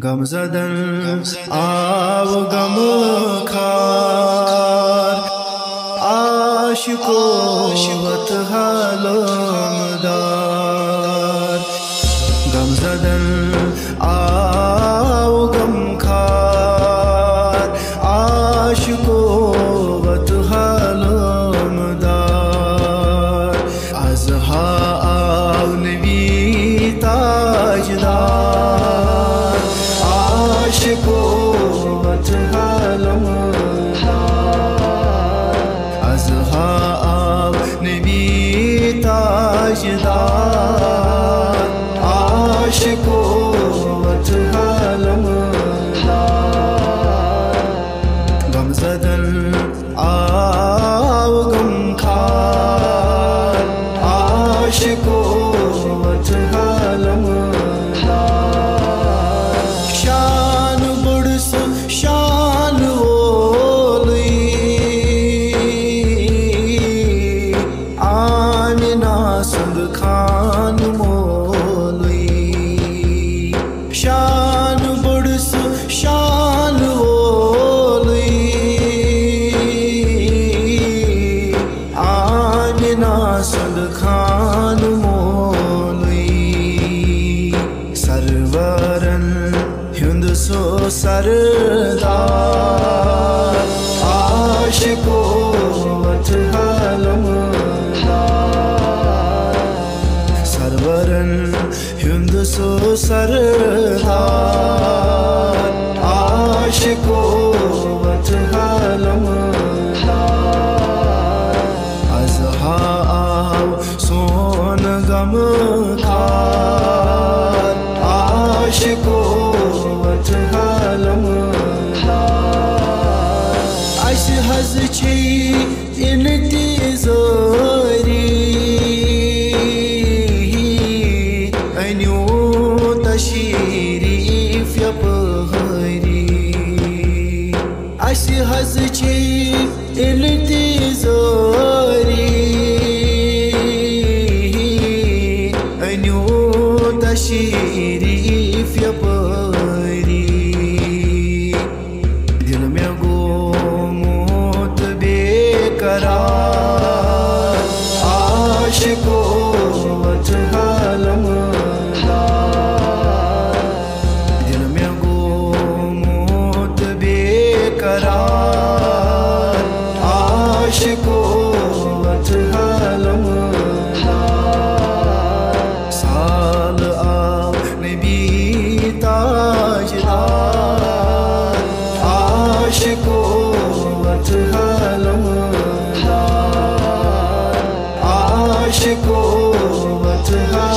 غم زدن آو غم خار عاشقو وت حلمدار غم زدن آو غم خار عاشقو وت حلمدار ازہا آو نبی تاجدار عاشقو وت حلمدار ازہا آو نبی تاجدار عاشقو وت حلمدار غم زدن آو غم خار عاشقو وت حلمدار شان بڑس شان وولئی آمنہ سند خان مولئی شان بڑس شان وولئی آمنہ سند خان مولئی سرورن ہند سو سردار عاشقو وت حلمدار سرورن ہند سو سردار عاشقو وت حلمدار ازہا آو سون غم خار عاشقو وت حلمدار اس حظ چھی انتظاری انیو تشریف یپہری اس حظ چھی انتظاری انیو تشریف یپہری دل میں گموت بے قرار عاشقو وت حلمدار دل میں گموت بے قرار عاشقو وت حلمدار سال آو نبی تاجدار عاشقو وت حلمدار عاشقو وت حلمدار